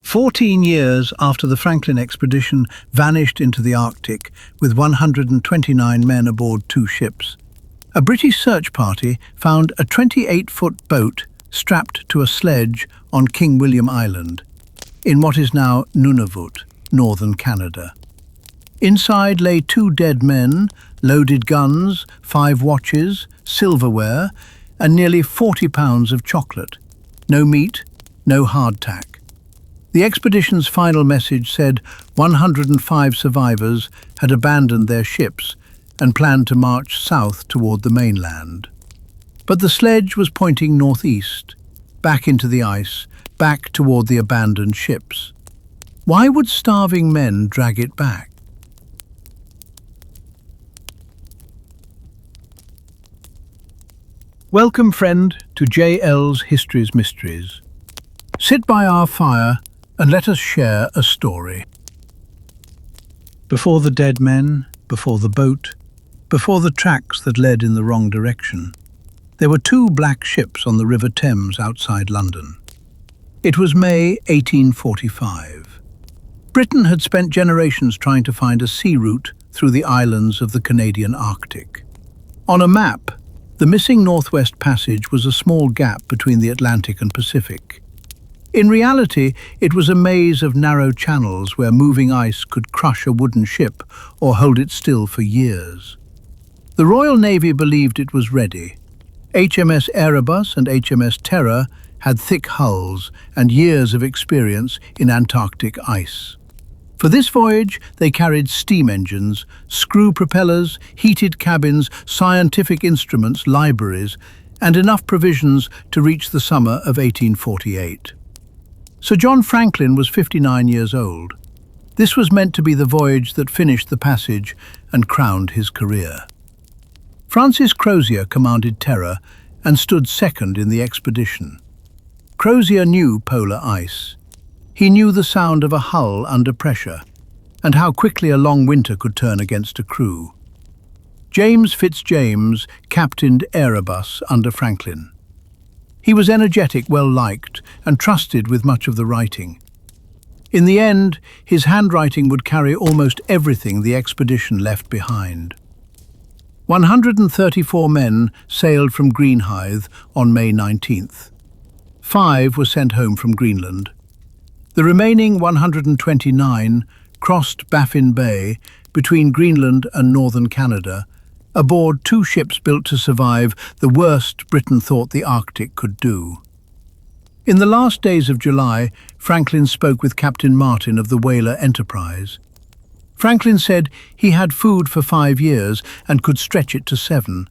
14 years after the Franklin expedition vanished into the Arctic with 129 men aboard 2 ships, a British search party found a 28-foot boat strapped to a sledge on King William Island, in what is now Nunavut, northern Canada. Inside lay 2 dead men, loaded guns, 5 watches, silverware, and nearly 40 pounds of chocolate. No meat, no hardtack. The expedition's final message said 105 survivors had abandoned their ships and planned to march south toward the mainland. But the sledge was pointing northeast, back into the ice, back toward the abandoned ships. Why would starving men drag it back? Welcome, friend, to JL's History's Mysteries. Sit by our fire and let us share a story. Before the dead men, before the boat, before the tracks that led in the wrong direction, there were 2 black ships on the River Thames outside London. It was May 1845. Britain had spent generations trying to find a sea route through the islands of the Canadian Arctic. On a map, the missing Northwest Passage was a small gap between the Atlantic and Pacific. In reality, it was a maze of narrow channels where moving ice could crush a wooden ship or hold it still for years. The Royal Navy believed it was ready. HMS Erebus and HMS Terror had thick hulls and years of experience in Antarctic ice. For this voyage, they carried steam engines, screw propellers, heated cabins, scientific instruments, libraries, and enough provisions to reach the summer of 1848. Sir John Franklin was 59 years old. This was meant to be the voyage that finished the passage and crowned his career. Francis Crozier commanded Terror and stood second in the expedition. Crozier knew polar ice. He knew the sound of a hull under pressure and how quickly a long winter could turn against a crew. James Fitzjames captained Erebus under Franklin. He was energetic, well-liked, and trusted with much of the writing. In the end, his handwriting would carry almost everything the expedition left behind. 134 men sailed from Greenhithe on May 19th. 5 were sent home from Greenland. The remaining 129 crossed Baffin Bay between Greenland and northern Canada, aboard 2 ships built to survive the worst Britain thought the Arctic could do. In the last days of July, Franklin spoke with Captain Martin of the whaler Enterprise. Franklin said he had food for 5 years and could stretch it to 7.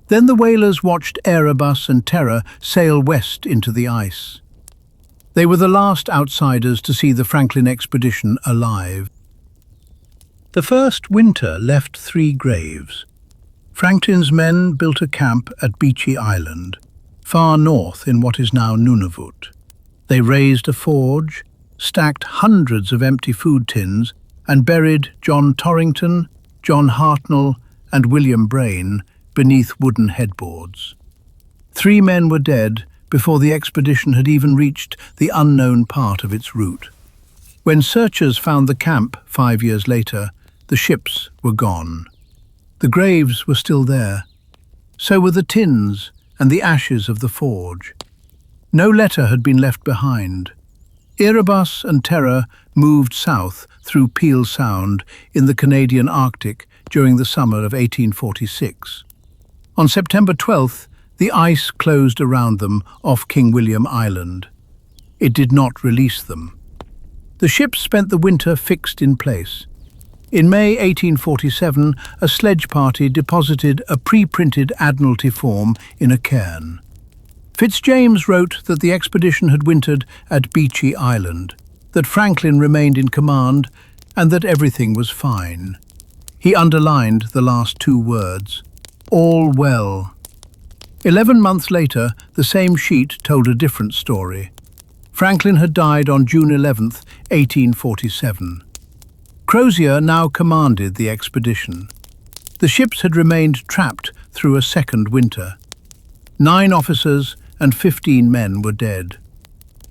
Then the whalers watched Erebus and Terror sail west into the ice. They were the last outsiders to see the Franklin expedition alive. The first winter left 3 graves. Franklin's men built a camp at Beechey Island, far north in what is now Nunavut. They raised a forge, stacked hundreds of empty food tins, and buried John Torrington, John Hartnell, and William Brain beneath wooden headboards. 3 men were dead before the expedition had even reached the unknown part of its route. When searchers found the camp 5 years later, the ships were gone. The graves were still there. So were the tins and the ashes of the forge. No letter had been left behind. Erebus and Terror moved south through Peel Sound in the Canadian Arctic during the summer of 1846. On September 12th, the ice closed around them off King William Island. It did not release them. The ships spent the winter fixed in place. In May 1847, a sledge party deposited a pre-printed Admiralty form in a cairn. Fitzjames wrote that the expedition had wintered at Beechey Island, that Franklin remained in command, and that everything was fine. He underlined the last 2 words, "All well." 11 months later, the same sheet told a different story. Franklin had died on June 11th, 1847. Crozier now commanded the expedition. The ships had remained trapped through a second winter. 9 officers and 15 men were dead.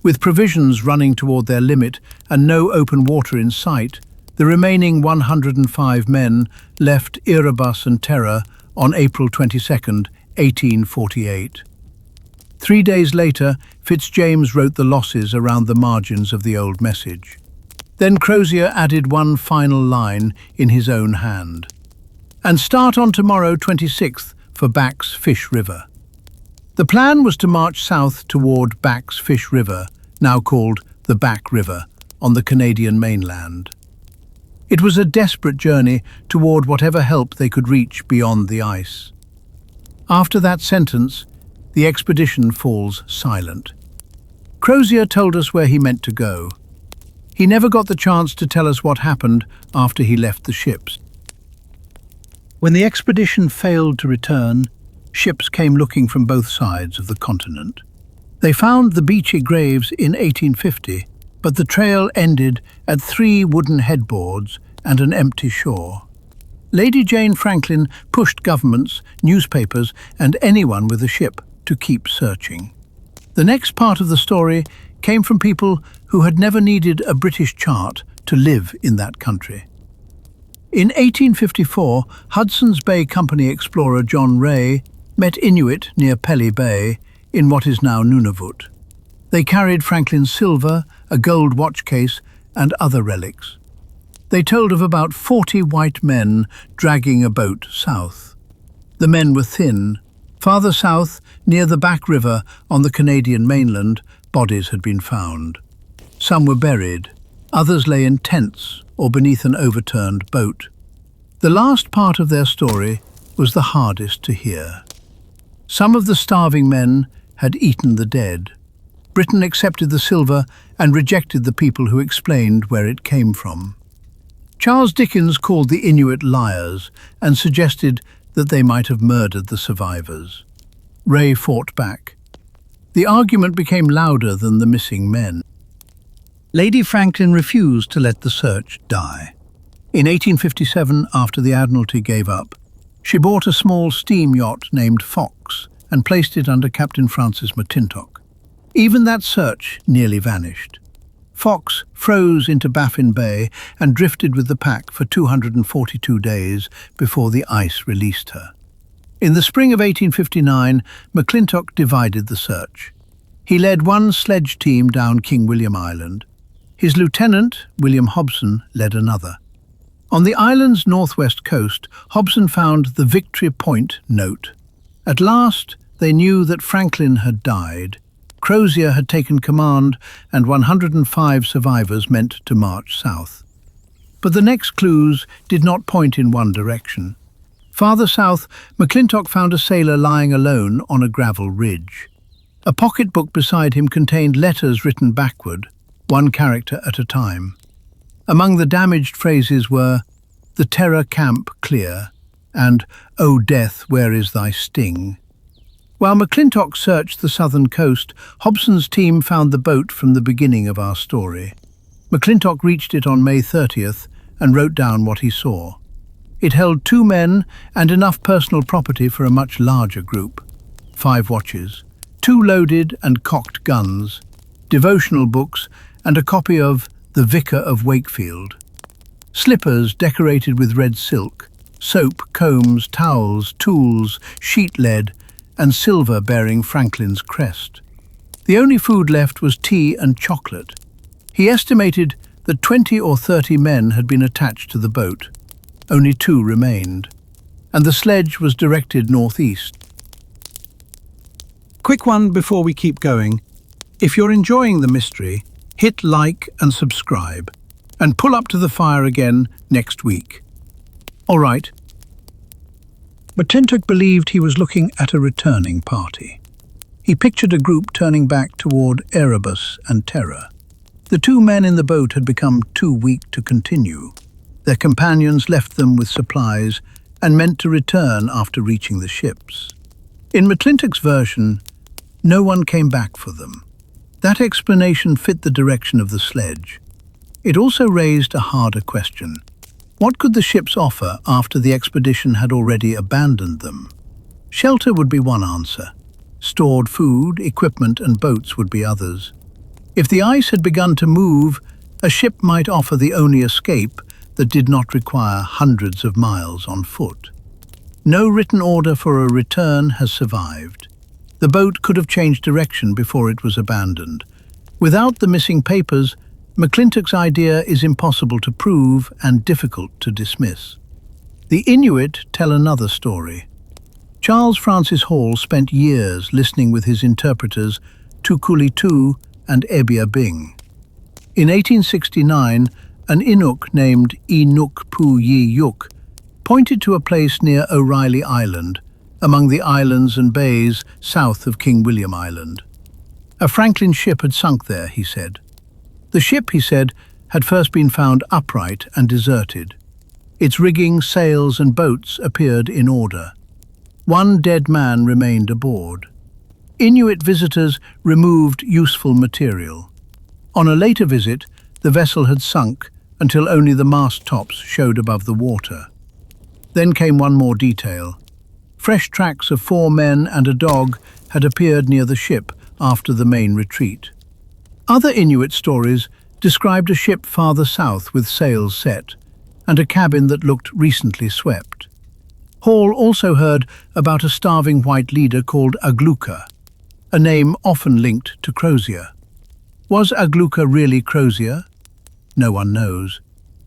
With provisions running toward their limit and no open water in sight, the remaining 105 men left Erebus and Terror on April 22, 1848. 3 days later, Fitzjames wrote the losses around the margins of the old message. Then Crozier added one final line in his own hand. "And start on tomorrow 26th for Back's Fish River." The plan was to march south toward Back's Fish River, now called the Back River, on the Canadian mainland. It was a desperate journey toward whatever help they could reach beyond the ice. After that sentence, the expedition falls silent. Crozier told us where he meant to go. He never got the chance to tell us what happened after he left the ships. When the expedition failed to return, ships came looking from both sides of the continent. They found the Beachy graves in 1850, but the trail ended at 3 wooden headboards and an empty shore. Lady Jane Franklin pushed governments, newspapers, and anyone with a ship to keep searching. The next part of the story came from people who had never needed a British chart to live in that country. In 1854, Hudson's Bay Company explorer John Rae met Inuit near Pelly Bay in what is now Nunavut. They carried Franklin's silver, a gold watch case, and other relics. They told of about 40 white men dragging a boat south. The men were thin. Farther south, near the Back River on the Canadian mainland, bodies had been found. Some were buried, others lay in tents or beneath an overturned boat. The last part of their story was the hardest to hear. Some of the starving men had eaten the dead. Britain accepted the silver and rejected the people who explained where it came from. Charles Dickens called the Inuit liars and suggested that they might have murdered the survivors. Rae fought back. The argument became louder than the missing men. Lady Franklin refused to let the search die. In 1857, after the Admiralty gave up, she bought a small steam yacht named Fox and placed it under Captain Francis McClintock. Even that search nearly vanished. Fox froze into Baffin Bay and drifted with the pack for 242 days before the ice released her. In the spring of 1859, McClintock divided the search. He led one sledge team down King William Island. His lieutenant, William Hobson, led another. On the island's northwest coast, Hobson found the Victory Point note. At last, they knew that Franklin had died. Crozier had taken command, and 105 survivors meant to march south. But the next clues did not point in one direction. Farther south, McClintock found a sailor lying alone on a gravel ridge. A pocketbook beside him contained letters written backward, one character at a time. Among the damaged phrases were, "The Terror camp clear," and "O death, where is thy sting?" While McClintock searched the southern coast, Hobson's team found the boat from the beginning of our story. McClintock reached it on May 30th and wrote down what he saw. It held 2 men and enough personal property for a much larger group. 5 watches, 2 loaded and cocked guns, devotional books, and a copy of The Vicar of Wakefield. Slippers decorated with red silk, soap, combs, towels, tools, sheet lead, and silver bearing Franklin's crest. The only food left was tea and chocolate. He estimated that 20 or 30 men had been attached to the boat. Only 2 remained, and the sledge was directed northeast. Quick one before we keep going. If you're enjoying the mystery, hit like and subscribe, and pull up to the fire again next week. All right. McClintock believed he was looking at a returning party. He pictured a group turning back toward Erebus and Terror. The 2 men in the boat had become too weak to continue. Their companions left them with supplies and meant to return after reaching the ships. In McClintock's version, no one came back for them. That explanation fit the direction of the sledge. It also raised a harder question. What could the ships offer after the expedition had already abandoned them? Shelter would be one answer. Stored food, equipment, and boats would be others. If the ice had begun to move, a ship might offer the only escape that did not require hundreds of miles on foot. No written order for a return has survived. The boat could have changed direction before it was abandoned. Without the missing papers, McClintock's idea is impossible to prove and difficult to dismiss. The Inuit tell another story. Charles Francis Hall spent years listening with his interpreters Tukulitu and Ebia Bing. In 1869, an Inuk named Inukpu-yi-yuk pointed to a place near O'Reilly Island, among the islands and bays south of King William Island. A Franklin ship had sunk there, he said. The ship, he said, had first been found upright and deserted. Its rigging, sails and boats appeared in order. One dead man remained aboard. Inuit visitors removed useful material. On a later visit, the vessel had sunk until only the mast tops showed above the water. Then came one more detail. Fresh tracks of 4 men and a dog had appeared near the ship after the main retreat. Other Inuit stories described a ship farther south with sails set, and a cabin that looked recently swept. Hall also heard about a starving white leader called Agluka, a name often linked to Crozier. Was Agluka really Crozier? No one knows.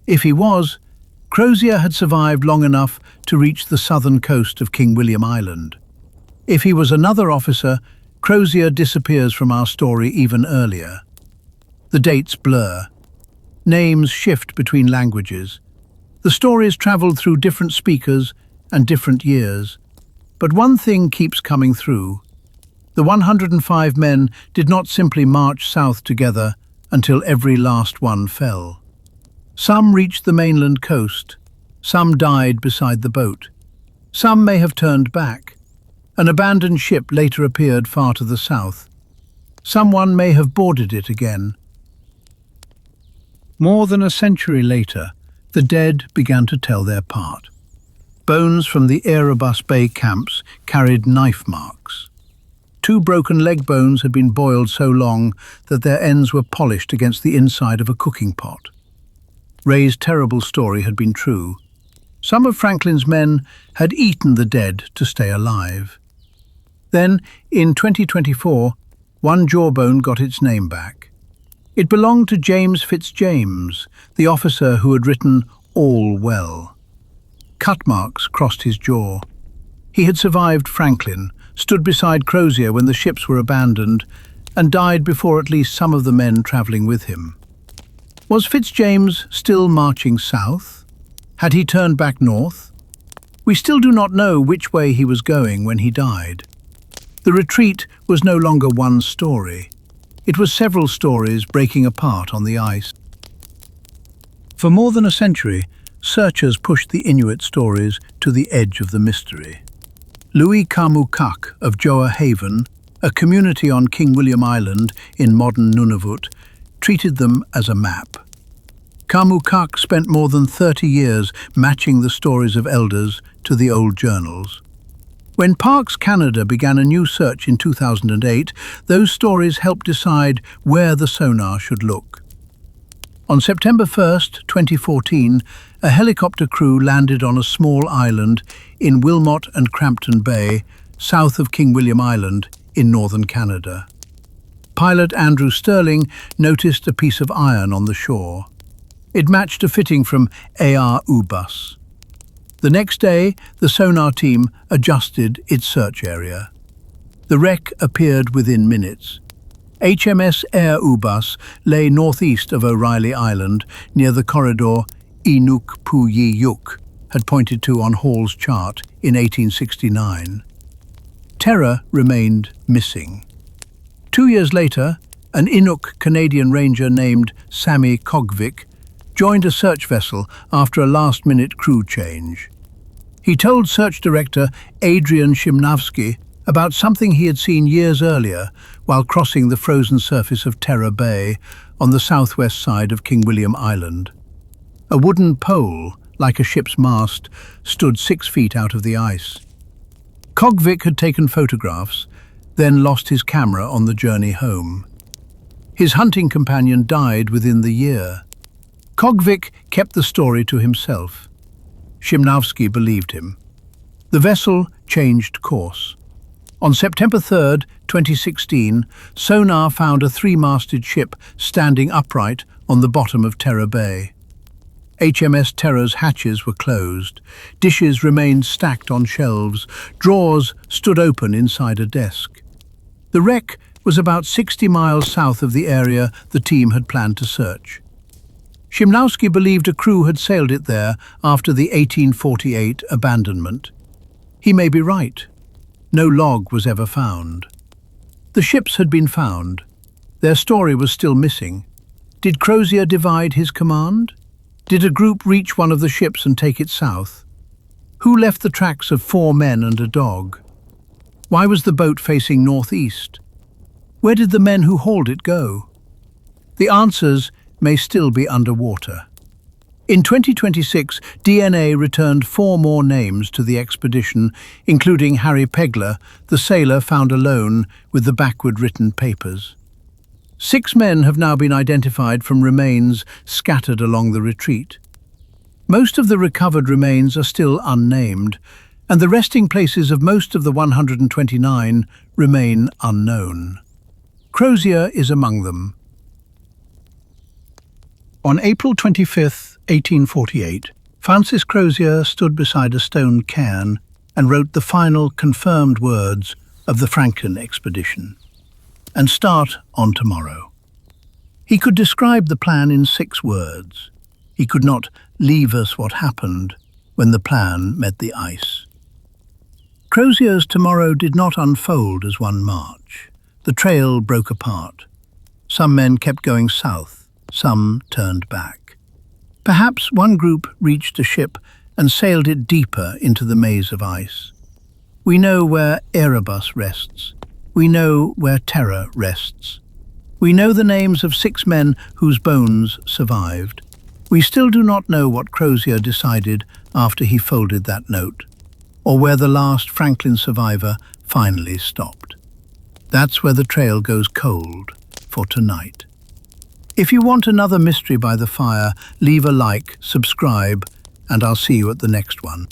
If he was, Crozier had survived long enough to reach the southern coast of King William Island. If he was another officer, Crozier disappears from our story even earlier. The dates blur. Names shift between languages. The stories traveled through different speakers and different years. But one thing keeps coming through. The 105 men did not simply march south together until every last one fell. Some reached the mainland coast. Some died beside the boat. Some may have turned back. An abandoned ship later appeared far to the south. Someone may have boarded it again. More than a century later, the dead began to tell their part. Bones from the Erebus Bay camps carried knife marks. 2 broken leg bones had been boiled so long that their ends were polished against the inside of a cooking pot. Ray's terrible story had been true. Some of Franklin's men had eaten the dead to stay alive. Then, in 2024, one jawbone got its name back. It belonged to James Fitzjames, the officer who had written "All Well." Cut marks crossed his jaw. He had survived Franklin, stood beside Crozier when the ships were abandoned, and died before at least some of the men travelling with him. Was Fitzjames still marching south? Had he turned back north? We still do not know which way he was going when he died. The retreat was no longer one story. It was several stories breaking apart on the ice. For more than a century, searchers pushed the Inuit stories to the edge of the mystery. Louis Kamukak of Joa Haven, a community on King William Island in modern Nunavut, treated them as a map. Kamukak spent more than 30 years matching the stories of elders to the old journals. When Parks Canada began a new search in 2008, those stories helped decide where the sonar should look. On September 1st, 2014, a helicopter crew landed on a small island in Wilmot and Crampton Bay, south of King William Island in northern Canada. Pilot Andrew Sterling noticed a piece of iron on the shore. It matched a fitting from Erebus. The next day, the sonar team adjusted its search area. The wreck appeared within minutes. HMS Erebus lay northeast of O'Reilly Island, near the corridor Inukpu-yi-yuk had pointed to on Hall's chart in 1869. Terror remained missing. 2 years later, an Inuk Canadian ranger named Sammy Kogvik joined a search vessel after a last-minute crew change. He told search director Adrian Shimnavsky about something he had seen years earlier while crossing the frozen surface of Terror Bay on the southwest side of King William Island. A wooden pole, like a ship's mast, stood 6 feet out of the ice. Kogvik had taken photographs, then lost his camera on the journey home. His hunting companion died within the year. Kogvik kept the story to himself. Shimnowski believed him. The vessel changed course. On September 3rd, 2016, sonar found a three-masted ship standing upright on the bottom of Terror Bay. HMS Terror's hatches were closed. Dishes remained stacked on shelves. Drawers stood open inside a desk. The wreck was about 60 miles south of the area the team had planned to search. Shimnowski believed a crew had sailed it there after the 1848 abandonment. He may be right. No log was ever found. The ships had been found. Their story was still missing. Did Crozier divide his command? Did a group reach one of the ships and take it south? Who left the tracks of 4 men and a dog? Why was the boat facing northeast? Where did the men who hauled it go? The answers may still be underwater. In 2026, DNA returned 4 more names to the expedition, including Harry Pegler, the sailor found alone with the backward-written papers. 6 men have now been identified from remains scattered along the retreat. Most of the recovered remains are still unnamed, and the resting places of most of the 129 remain unknown. Crozier is among them. On April 25, 1848, Francis Crozier stood beside a stone cairn and wrote the final confirmed words of the Franklin expedition. And start on tomorrow. He could describe the plan in 6 words. He could not leave us what happened when the plan met the ice. Crozier's tomorrow did not unfold as one march. The trail broke apart. Some men kept going south, some turned back. Perhaps one group reached a ship and sailed it deeper into the maze of ice. We know where Erebus rests. We know where Terror rests. We know the names of 6 men whose bones survived. We still do not know what Crozier decided after he folded that note, or where the last Franklin survivor finally stopped. That's where the trail goes cold for tonight. If you want another mystery by the fire, leave a like, subscribe, and I'll see you at the next one.